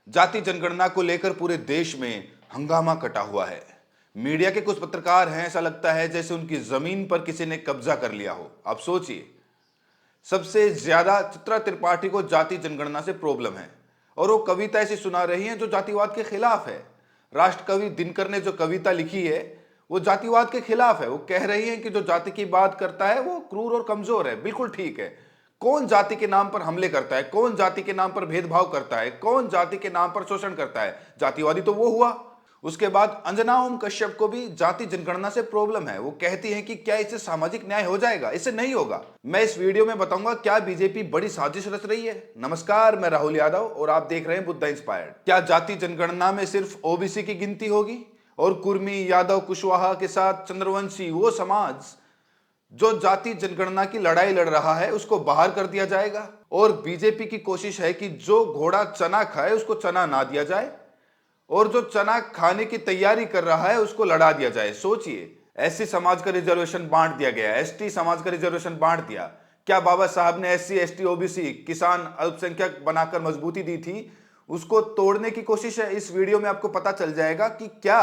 जाति जनगणना को लेकर पूरे देश में हंगामा कटा हुआ है। मीडिया के कुछ पत्रकार हैं, ऐसा लगता है जैसे उनकी जमीन पर किसी ने कब्जा कर लिया हो। आप सोचिए, सबसे ज्यादा चित्रा त्रिपाठी को जाति जनगणना से प्रॉब्लम है और वो कविता ऐसी सुना रही है जो जातिवाद के खिलाफ है। राष्ट्रकवि दिनकर ने जो कविता लिखी है वो जातिवाद के खिलाफ है। वो कह रही है कि जो जाति की बात करता है वो क्रूर और कमजोर है। बिल्कुल ठीक है। कौन जाति के नाम पर हमले करता है, कौन जाति के नाम पर भेदभाव करता है, कौन जाति के नाम पर शोषण करता है? जातिवादी तो वो हुआ। उसके बाद अंजना ओम कश्यप को भी जाति जनगणना से प्रॉब्लम है। वो कहती हैं कि क्या इससे सामाजिक न्याय हो जाएगा? इससे नहीं होगा। मैं इस वीडियो में बताऊंगा क्या बीजेपी बड़ी साजिश रच रही है। नमस्कार, मैं राहुल यादव और आप देख रहे हैं बुद्धा इंस्पायर्ड। क्या जाति जनगणना में सिर्फ ओबीसी की गिनती होगी और कुर्मी, यादव, कुशवाहा के साथ चंद्रवंशी, वो समाज जो जाति जनगणना की लड़ाई लड़ रहा है, उसको बाहर कर दिया जाएगा? और बीजेपी की कोशिश है कि जो घोड़ा चना खाए उसको चना ना दिया जाए और जो चना खाने की तैयारी कर रहा है उसको लड़ा दिया जाए। सोचिए, एससी समाज का रिजर्वेशन बांट दिया गया, एसटी समाज का रिजर्वेशन बांट दिया। क्या बाबा साहब ने एससी, एसटी, ओबीसी, किसान, अल्पसंख्यक बनाकर मजबूती दी थी? उसको तोड़ने की कोशिश है। इस वीडियो में आपको पता चल जाएगा कि क्या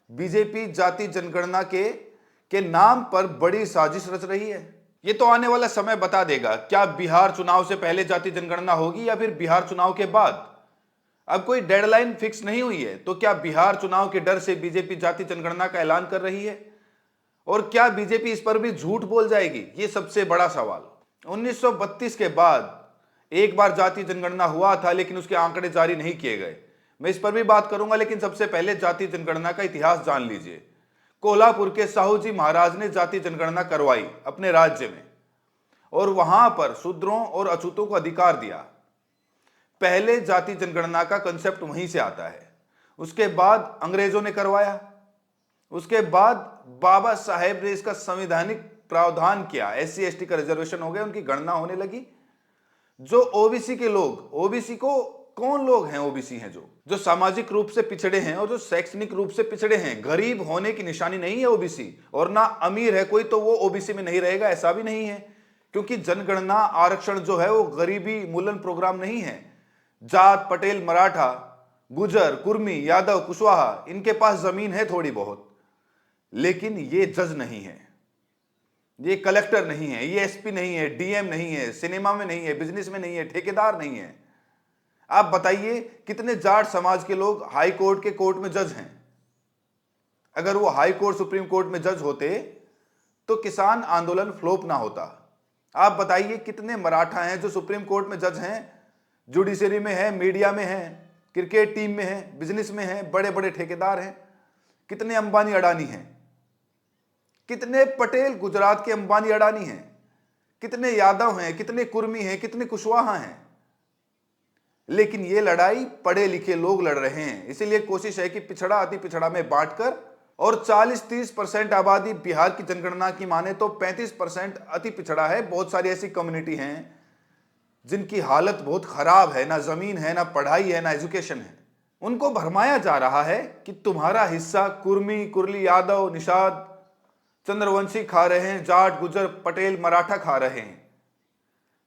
बीजेपी जाति जनगणना के नाम पर बड़ी साजिश रच रही है। ये तो आने वाला समय बता देगा। क्या बिहार चुनाव से पहले जाति जनगणना होगी या फिर बिहार चुनाव के बाद? अब कोई डेडलाइन फिक्स नहीं हुई है। तो क्या बिहार चुनाव के डर से बीजेपी जाति जनगणना का ऐलान कर रही है? और क्या बीजेपी इस पर भी झूठ बोल जाएगी? ये सबसे बड़ा सवाल। 1932 के बाद एक बार जाति जनगणना हुआ था, लेकिन उसके आंकड़े जारी नहीं किए गए। मैं इस पर भी बात करूंगा, लेकिन सबसे पहले जाति जनगणना का इतिहास जान लीजिए। कोल्हापुर के साहू जी महाराज ने जाति जनगणना करवाई अपने राज्य में और वहां पर शूद्रों और अछूतों को अधिकार दिया। पहले जाति जनगणना का कंसेप्ट वहीं से आता है। उसके बाद अंग्रेजों ने करवाया। उसके बाद बाबा साहेब ने इसका संवैधानिक प्रावधान किया। एससी एसटी का रिजर्वेशन हो गया, उनकी गणना होने लगी। जो ओबीसी के लोग, ओबीसी को कौन लोग हैं? ओबीसी हैं जो सामाजिक रूप से पिछड़े हैं और जो शैक्षणिक रूप से पिछड़े हैं। गरीब होने की निशानी नहीं है ओबीसी, और ना अमीर है कोई तो वो ओबीसी में नहीं रहेगा, ऐसा भी नहीं है। क्योंकि जनगणना आरक्षण जो है वो गरीबी मूलन प्रोग्राम नहीं है। जाट, पटेल, मराठा, गुजर, कुर्मी, यादव, कुशवाहा, इनके पास जमीन है थोड़ी बहुत, लेकिन ये जज नहीं है, ये कलेक्टर नहीं है, ये एसपी नहीं है, डीएम नहीं है, सिनेमा में नहीं है, बिजनेस में नहीं है, ठेकेदार नहीं है। आप बताइए कितने जाट समाज के लोग हाई कोर्ट के कोर्ट में जज हैं? अगर वो हाई कोर्ट, सुप्रीम कोर्ट में जज होते तो किसान आंदोलन फ्लॉप ना होता। आप बताइए कितने मराठा हैं जो सुप्रीम कोर्ट में जज हैं, जुडिशरी में है, मीडिया में है, क्रिकेट टीम में है, बिजनेस में है, बड़े बड़े ठेकेदार हैं। कितने अंबानी अडानी हैं? कितने पटेल गुजरात के अंबानी अडानी हैं? कितने यादव हैं, कितने कुर्मी हैं, कितने कुशवाहा हैं? लेकिन ये लड़ाई पढ़े लिखे लोग लड़ रहे हैं। इसीलिए कोशिश है कि पिछड़ा अति पिछड़ा में बांटकर, और 40-30% आबादी बिहार की जनगणना की माने तो 35% अति पिछड़ा है। बहुत सारी ऐसी कम्युनिटी हैं जिनकी हालत बहुत खराब है, ना जमीन है, ना पढ़ाई है, ना एजुकेशन है। उनको भरमाया जा रहा है कि तुम्हारा हिस्सा कुर्मी, कुर्ली, यादव, निषाद, चंद्रवंशी खा रहे हैं, जाट, गुजर, पटेल, मराठा खा रहे हैं।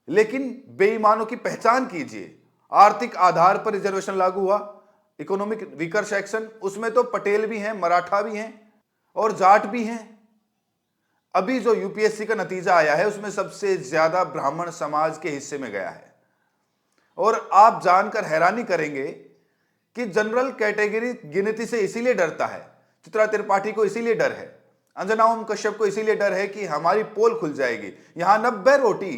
लेकिन बेईमानों की पहचान कीजिए। आर्थिक आधार पर रिजर्वेशन लागू हुआ, इकोनॉमिक वीकर सेक्शन, उसमें तो पटेल भी हैं, मराठा भी हैं और जाट भी हैं। अभी जो यूपीएससी का नतीजा आया है उसमें सबसे ज्यादा ब्राह्मण समाज के हिस्से में गया है। और आप जानकर हैरानी करेंगे कि जनरल कैटेगरी गिनती से इसीलिए डरता है। चित्रा त्रिपाठी को इसीलिए डर है, अंजना ओम कश्यप को इसीलिए डर है कि हमारी पोल खुल जाएगी। यहां 90 रोटी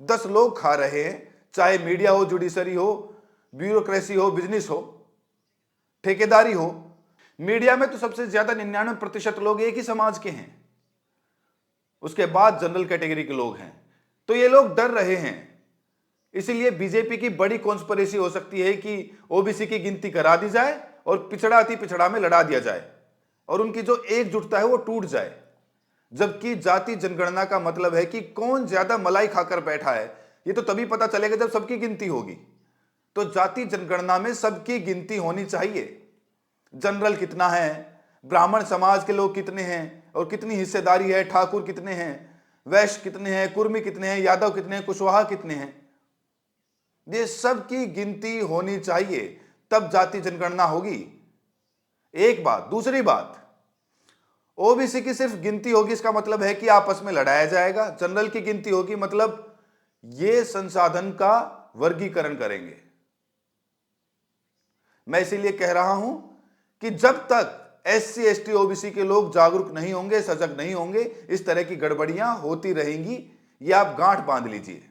10 लोग खा रहे हैं, चाहे मीडिया हो, जुडिशरी हो, ब्यूरोक्रेसी हो, बिजनेस हो, ठेकेदारी हो। मीडिया में तो सबसे ज्यादा 99% लोग एक ही समाज के हैं, उसके बाद जनरल कैटेगरी के लोग हैं। तो ये लोग डर रहे हैं। इसीलिए बीजेपी की बड़ी कॉन्स्पिरेसी हो सकती है कि ओबीसी की गिनती करा दी जाए और पिछड़ा अति पिछड़ा में लड़ा दिया जाए और उनकी जो एकजुटता है वो टूट जाए। जबकि जाति जनगणना का मतलब है कि कौन ज्यादा मलाई खाकर बैठा है, ये तो तभी पता चलेगा जब सबकी गिनती होगी। तो जाति जनगणना में सबकी गिनती होनी चाहिए। जनरल कितना है, ब्राह्मण समाज के लोग कितने हैं और कितनी हिस्सेदारी है, ठाकुर कितने हैं, वैश्य कितने हैं, कुर्मी कितने हैं, यादव कितने हैं, कुशवाहा कितने हैं, ये सब की गिनती होनी चाहिए। तब जाति जनगणना होगी। एक बात। दूसरी बात, ओबीसी की सिर्फ गिनती होगी इसका मतलब है कि आपस में लड़ाया जाएगा। जनरल की गिनती होगी मतलब ये संसाधन का वर्गीकरण करेंगे। मैं इसीलिए कह रहा हूं कि जब तक एससी एसटी ओबीसी के लोग जागरूक नहीं होंगे, सजग नहीं होंगे, इस तरह की गड़बड़ियां होती रहेंगी। ये आप गांठ बांध लीजिए।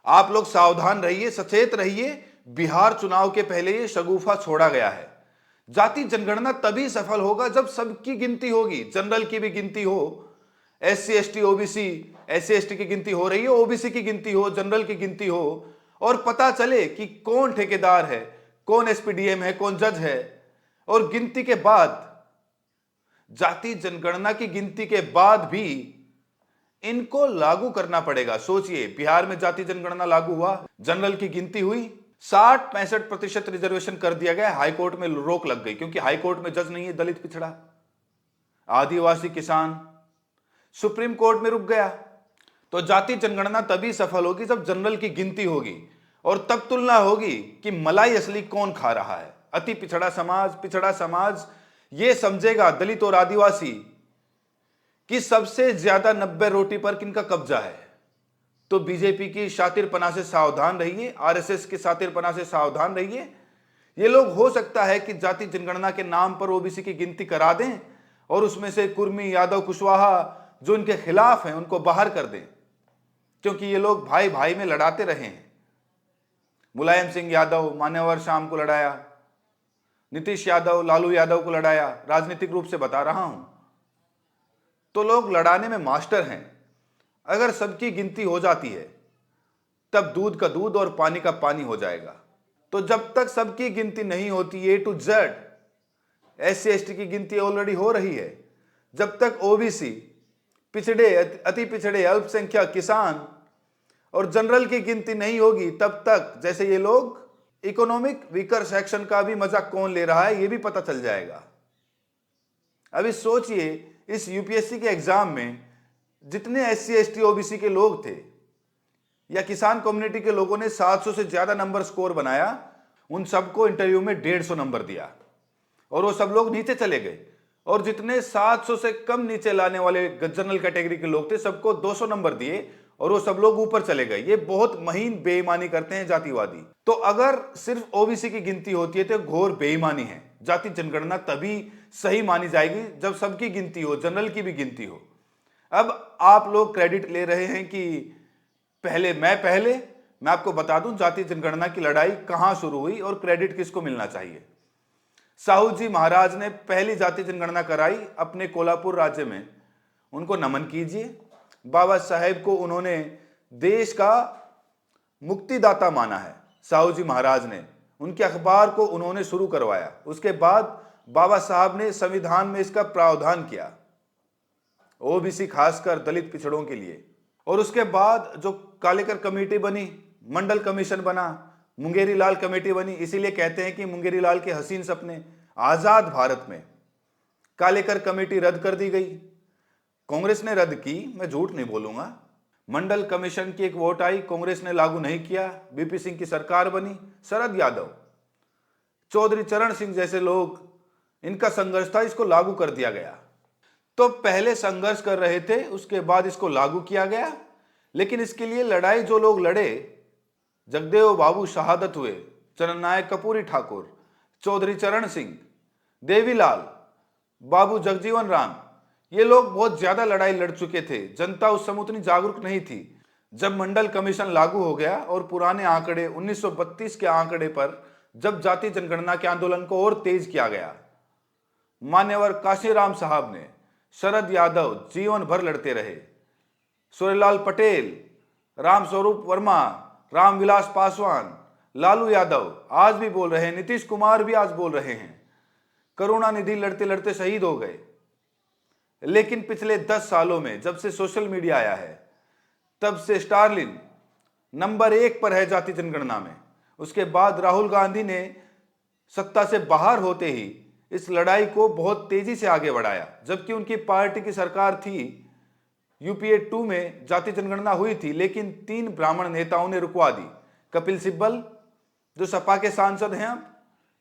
आप लोग सावधान रहिए, सचेत रहिए। बिहार चुनाव के पहले ये शगुफा छोड़ा गया है। जाति जनगणना तभी सफल होगा जब सबकी गिनती होगी, जनरल की भी गिनती हो, SC ST OBC, SC ST की गिनती हो रही है, ओबीसी की गिनती हो, जनरल की गिनती हो, और पता चले कि कौन ठेकेदार है, कौन एसपीडीएम है, कौन जज है। और गिनती के बाद, जाति जनगणना की गिनती के बाद भी इनको लागू करना पड़ेगा। सोचिए, बिहार में जाति जनगणना लागू हुआ, जनरल की गिनती हुई, 60-65% रिजर्वेशन कर दिया गया, हाईकोर्ट में रोक लग गई क्योंकि हाईकोर्ट में जज नहीं है, दलित पिछड़ा, आदिवासी, किसान, सुप्रीम कोर्ट में रुक गया। तो जाति जनगणना तभी सफल होगी जब जनरल की गिनती होगी और तब तुलना होगी कि मलाई असली कौन खा रहा है। अति पिछड़ा समाज यह समझेगा, दलित और आदिवासी, कि सबसे ज्यादा 90 रोटी पर किनका कब्जा है। तो बीजेपी की शातिरपना से सावधान रहिए, आरएसएस की शातिरपना से सावधान रहिए। ये लोग हो सकता है कि जाति जनगणना के नाम पर ओबीसी की गिनती करा दें और उसमें से कुर्मी, यादव, कुशवाहा जो इनके खिलाफ हैं उनको बाहर कर दें, क्योंकि ये लोग भाई भाई में लड़ाते रहे हैं। मुलायम सिंह यादव, मान्यवर शाम को लड़ाया, नीतीश यादव, लालू यादव को लड़ाया, राजनीतिक रूप से बता रहा हूं। तो लोग लड़ाने में मास्टर हैं। अगर सबकी गिनती हो जाती है तब दूध का दूध और पानी का पानी हो जाएगा। तो जब तक सबकी गिनती नहीं होती, ए टू जेड, एससी एसटी की गिनती ऑलरेडी हो रही है, जब तक ओबीसी, पिछड़े, अति पिछड़े, अल्पसंख्यक, किसान और जनरल की गिनती नहीं होगी, तब तक जैसे ये लोग इकोनॉमिक वीकर सेक्शन का भी मजाक कौन ले रहा है ये भी पता चल जाएगा। अभी सोचिए, इस यूपीएससी के एग्जाम में जितने एससी एसटी ओबीसी के लोग थे या किसान कम्युनिटी के लोगों ने 700 से ज्यादा नंबर स्कोर बनाया, उन सबको इंटरव्यू में 150 नंबर दिया और वो सब लोग नीचे चले गए। और जितने 700 से कम नीचे लाने वाले जनरल कैटेगरी के लोग थे, सबको 200 नंबर दिए और वो सब लोग ऊपर चले गए। ये बहुत महीन बेईमानी करते हैं जातिवादी। तो अगर सिर्फ ओबीसी की गिनती होती है तो घोर बेईमानी है। जाति जनगणना तभी सही मानी जाएगी जब सबकी गिनती हो, जनरल की भी गिनती हो। अब आप लोग क्रेडिट ले रहे हैं कि पहले मैं आपको बता दूं जाति जनगणना की लड़ाई कहां शुरू हुई और क्रेडिट किसको मिलना चाहिए। साहू जी महाराज ने पहली जाति जनगणना कराई अपने कोल्हापुर राज्य में, उनको नमन कीजिए। बाबा साहेब को उन्होंने देश का मुक्तिदाता माना है। साहू जी महाराज ने उनके अखबार को उन्होंने शुरू करवाया। उसके बाद बाबा साहब ने संविधान में इसका प्रावधान किया, ओबीसी खासकर दलित पिछड़ों के लिए। और उसके बाद जो कालेकर कमेटी बनी, मंडल कमीशन बना, मुंगेरी लाल कमेटी बनी। इसीलिए कहते हैं कि मुंगेरी लाल के हसीन सपने। आजाद भारत में कालेकर कमेटी रद्द कर दी गई, कांग्रेस ने रद्द की, मैं झूठ नहीं बोलूंगा। मंडल कमीशन की एक वोट आई, कांग्रेस ने लागू नहीं किया, बीपी सिंह की सरकार बनी। शरद यादव, चौधरी चरण सिंह जैसे लोग, इनका संघर्ष था, इसको लागू कर दिया गया। तो पहले संघर्ष कर रहे थे, उसके बाद इसको लागू किया गया। लेकिन इसके लिए लड़ाई जो लोग लड़े, जगदेव बाबू शहादत हुए, जननायक कपूरी ठाकुर, चौधरी चरण सिंह, देवीलाल, बाबू जगजीवन राम, ये लोग बहुत ज्यादा लड़ाई लड़ चुके थे। जनता उस समय उतनी जागरूक नहीं थी। जब मंडल कमीशन लागू हो गया और पुराने आंकड़े 1932 के आंकड़े पर जब जाति जनगणना के आंदोलन को और तेज किया गया, मान्यवर काशीराम साहब ने, शरद यादव जीवन भर लड़ते रहे, सूर्यलाल पटेल, राम स्वरूप वर्मा, रामविलास पासवान, लालू यादव आज भी बोल रहे हैं, नीतीश कुमार भी आज बोल रहे हैं। करुणानिधि लड़ते लड़ते शहीद हो गए। लेकिन पिछले 10 सालों में जब से सोशल मीडिया आया है, तब से स्टारलिन नंबर 1 पर है जाति जनगणना में। उसके बाद राहुल गांधी ने सत्ता से बाहर होते ही इस लड़ाई को बहुत तेजी से आगे बढ़ाया। जबकि उनकी पार्टी की सरकार थी, यूपीए 2 में जाति जनगणना हुई थी, लेकिन 3 ब्राह्मण नेताओं ने रुकवा दी। कपिल सिब्बल जो सपा के सांसद हैं, अब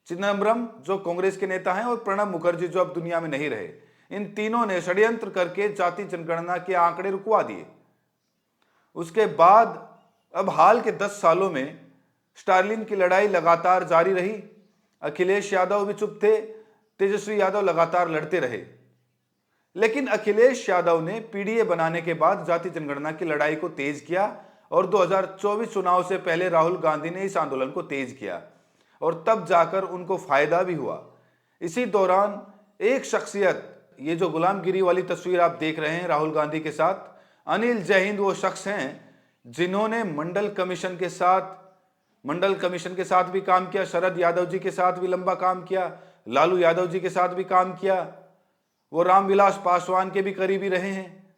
चिदम्बरम जो कांग्रेस के नेता हैं और प्रणब मुखर्जी जो अब दुनिया में नहीं रहे, इन तीनों ने षड्यंत्र करके जाति जनगणना के आंकड़े रुकवा दिए। उसके बाद अब हाल के 10 सालों में स्टालिन की लड़ाई लगातार जारी रही। अखिलेश यादव भी चुप थे, तेजस्वी यादव लगातार लड़ते रहे। लेकिन अखिलेश यादव ने पीडीए बनाने के बाद जाति जनगणना की लड़ाई को तेज किया और 2024 चुनाव से पहले राहुल गांधी ने इस आंदोलन को तेज किया और तब जाकर उनको फायदा भी हुआ। इसी दौरान एक शख्सियत, ये जो गुलामगिरी वाली तस्वीर आप देख रहे हैं राहुल गांधी के साथ, अनिल जैहिंद वो शख्स हैं जिन्होंने मंडल कमीशन के साथ भी काम किया, शरद यादव जी के साथ भी लंबा काम किया, लालू यादव जी के साथ भी काम किया, वो रामविलास पासवान के भी करीबी रहे हैं।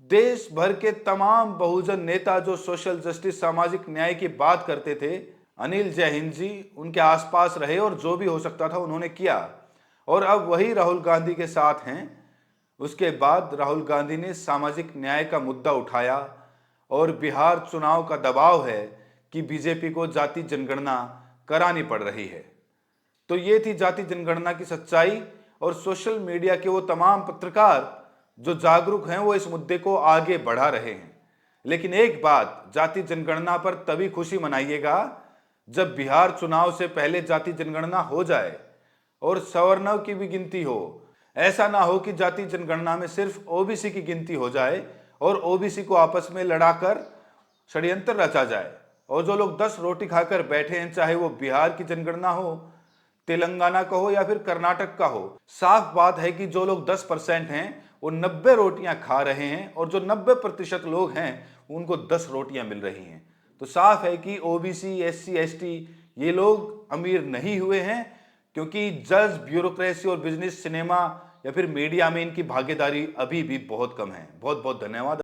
देश भर के तमाम बहुजन नेता जो सोशल जस्टिस, सामाजिक न्याय की बात करते थे, अनिल जैहिंद जी उनके आसपास रहे और जो भी हो सकता था उन्होंने किया और अब वही राहुल गांधी के साथ हैं। उसके बाद राहुल गांधी ने सामाजिक न्याय का मुद्दा उठाया और बिहार चुनाव का दबाव है कि बीजेपी को जाति जनगणना करानी पड़ रही है। तो ये थी जाति जनगणना की सच्चाई और सोशल मीडिया के वो तमाम पत्रकार जो जागरूक हैं वो इस मुद्दे को आगे बढ़ा रहे हैं। लेकिन एक बात, जाति जनगणना पर तभी खुशी मनाइएगा जब बिहार चुनाव से पहले जाति जनगणना हो जाए और सवर्णों की भी गिनती हो। ऐसा ना हो कि जाति जनगणना में सिर्फ ओबीसी की गिनती हो जाए और ओबीसी को आपस में लड़ाकर षड्यंत्र रचा जाए और जो लोग 10 रोटी खाकर बैठे हैं, चाहे वो बिहार की जनगणना हो, तेलंगाना का हो या फिर कर्नाटक का हो, साफ बात है कि जो लोग 10% हैं वो 90 रोटियां खा रहे हैं और जो 90% लोग हैं उनको 10 रोटियां मिल रही हैं। तो साफ है कि ओबीसी, एससी, एसटी ये लोग अमीर नहीं हुए हैं, क्योंकि जज, ब्यूरोक्रेसी और बिजनेस, सिनेमा या फिर मीडिया में इनकी भागीदारी अभी भी बहुत कम है। बहुत बहुत धन्यवाद।